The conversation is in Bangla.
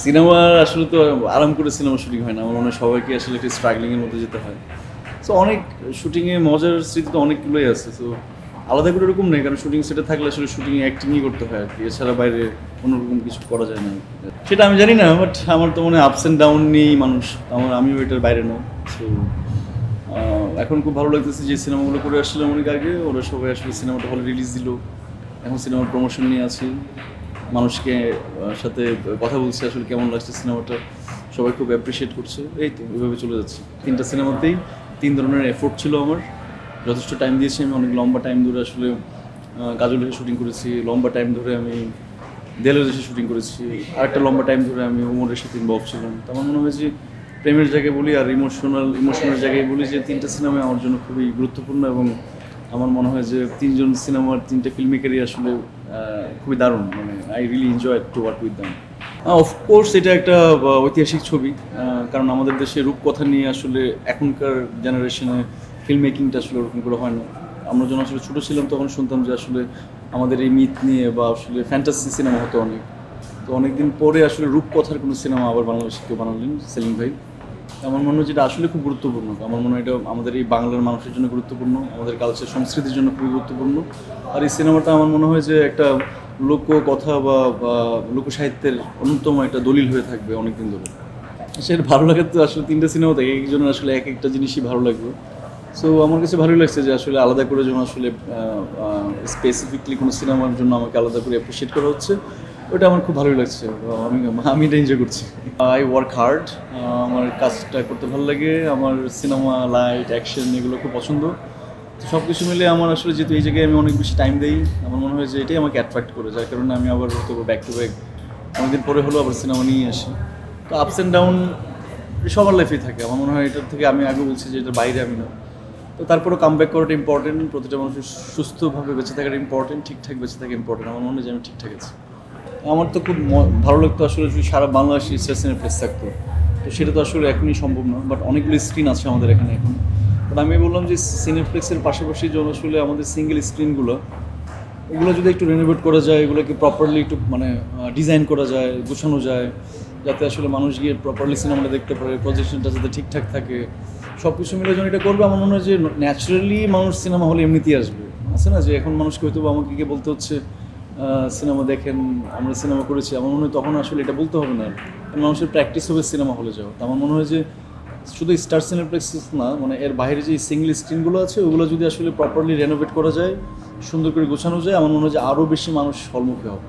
সিনেমা আসলে তো আরাম করে সিনেমা শুটিং হয় না, আমার মনে হয় সবাইকে আসলে একটু স্ট্রাগলিংয়ের মধ্যে যেতে হয়। সো অনেক শুটিংয়ে মজার স্মৃতি তো অনেকগুলোই আছে। সো আলাদা করে এরকম নেই, কারণ শুটিং সেটে থাকলে আসলে শুটিংয়ে অ্যাক্টিংই করতে হয় আর কি, এছাড়া বাইরে অন্যরকম কিছু করা যায় না। সেটা আমি জানি না, বাট আমার তো মনে হয় আপস অ্যান্ড ডাউন নিয়েই মানুষ, আমিও এটার বাইরে নয়। সো এখন খুব ভালো লাগতেছে যে সিনেমাগুলো করে আসছিলাম অনেক আগে, ওরা সবাই আসলে সিনেমাটা হলে রিলিজ দিল, এখন সিনেমার প্রমোশন নিয়ে আছি, মানুষকে সাথে কথা বলছি আসলে কেমন লাগছে সিনেমাটা, সবাই খুব অ্যাপ্রিসিয়েট করছে, এই তো ওইভাবে চলে যাচ্ছে। 3টা সিনেমাতেই 3 ধরনের এফোর্ট ছিল আমার, যথেষ্ট টাইম দিয়েছি আমি, অনেক লম্বা টাইম ধরে আসলে কাজল এসে শুটিং করেছি, লম্বা টাইম ধরে আমি দেলের এসে শুটিং করেছি, আরেকটা লম্বা টাইম ধরে আমি ওমরের সাথে ইনভলভ ছিলাম। তো আমার মনে হয় যে প্রেমের জায়গায় বলি আর ইমোশনাল জায়গায় বলি যে 3টা সিনেমা আমার জন্য খুবই গুরুত্বপূর্ণ, এবং আমার মনে হয় যে 3জন সিনেমার 3টা ফিল্ম মেকারই আসলে খুবই দারুণ, মানে I really enjoy to work with them. Of course এটা একটা ঐতিহাসিক ছবি, কারণ আমাদের দেশে রূপকথা নিয়ে আসলে এখনকার জেনারেশনে ফিল্ম মেকিংটা আসলে ওরকম করে হয় না। আমরা যখন আসলে ছোটো ছিলাম তখন শুনতাম যে আসলে আমাদের এই মিথ নিয়ে বা আসলে ফ্যান্টাসি সিনেমা হতো অনেক, তো অনেকদিন পরে আসলে রূপকথার কোনো সিনেমা আবার বাংলাদেশে কেউ বানালেন, সেলিম ভাই। আমার মনে হয় যেটা আসলে খুব গুরুত্বপূর্ণ, আমার মনে হয় এটা আমাদের এই বাংলার মানুষের জন্য গুরুত্বপূর্ণ, আমাদের কালচার সংস্কৃতির জন্য খুবই গুরুত্বপূর্ণ। আর এই সিনেমাটা আমার মনে হয় যে একটা লোককথা বা লোকসাহিত্যের অন্যতম একটা দলিল হয়ে থাকবে অনেকদিন ধরে। সেটা ভালো লাগে তো আসলে 3টা সিনেমা থেকে একজনের আসলে এক একটা জিনিসই ভালো লাগবে। সো আমার কাছে ভালোই লাগছে যে আসলে আলাদা করে যখন আসলে স্পেসিফিকলি কোনো সিনেমার জন্য আমাকে আলাদা করে অ্যাপ্রিসিয়েট করা হচ্ছে, ওটা আমার খুব ভালোই লাগছে, আমি এটা এনজয় করছি। আই ওয়ার্ক হার্ড, আমার কাজটা করতে ভালো লাগে, আমার সিনেমা লাইট অ্যাকশন এগুলো খুব পছন্দ। তো সব কিছু মিলে আমার আসলে যেহেতু এই জায়গায় আমি অনেক বেশি টাইম দিই, আমার মনে হয় যে এটাই আমাকে অ্যাট্রাক্ট করে, যার কারণে আমি আবার হয়তো ব্যাক টু ব্যাক অনেকদিন পরে হলেও আবার সিনেমা নিয়ে আসি। তো আপস অ্যান্ড ডাউন সবার লাইফেই থাকে, আমার মনে হয় এটার থেকে আমি আগে বলছি যে এটার বাইরে আমি না। তো তারপরেও কাম ব্যাক করাটা ইম্পর্টেন্ট, প্রতিটা মানুষের সুস্থভাবে বেঁচে থাকাটা ইম্পর্টেন্ট, ঠিকঠাক বেঁচে থাকা ইম্পর্টেন্ট। আমার মনে হয় যে আমি ঠিকঠাক আছি। আমার তো খুব ভালো লাগতো আসলে যদি সারা বাংলাদেশে স্টার সিনেপ্লেক্স থাকতো, তো সেটা তো আসলে এখনই সম্ভব না, বাট অনেকগুলো স্ক্রিন আছে আমাদের এখানে এখন। বাট আমি বললাম যে সিনেপ্লেক্সের পাশাপাশি যখন আসলে আমাদের সিঙ্গেল স্ক্রিনগুলো, ওগুলো যদি একটু রেনোভেট করা যায়, এগুলোকে প্রপারলি একটু মানে ডিজাইন করা যায়, গোছানো যায়, যাতে আসলে মানুষ গিয়ে প্রপারলি সিনেমাটা দেখতে পারে, প্রজেকশনটা যাতে ঠিকঠাক থাকে, সব কিছু মিলে যখন এটা করবে, আমার মনে হয় যে ন্যাচারালি মানুষ সিনেমা হলে এমনিতেই আসবে। আছে না যে এখন মানুষকে হয়তো আমাকে গিয়ে বলতে হচ্ছে সিনেমা দেখেন, আমরা সিনেমা করেছি, আমার মনে হয় তখন আসলে এটা বলতে হবে না, মানুষের প্র্যাকটিস হবে সিনেমা হলে যাওয়া। তো আমার মনে হয় যে শুধু স্টার সিনেপ্লেক্স না, মানে এর বাইরে যে সিঙ্গেল স্ক্রিনগুলো আছে ওগুলো যদি আসলে প্রপারলি রেনোভেট করা যায়, সুন্দর করে গোছানো যায়, আমার মনে হয় যে আরও বেশি মানুষ হলমুখী হবে।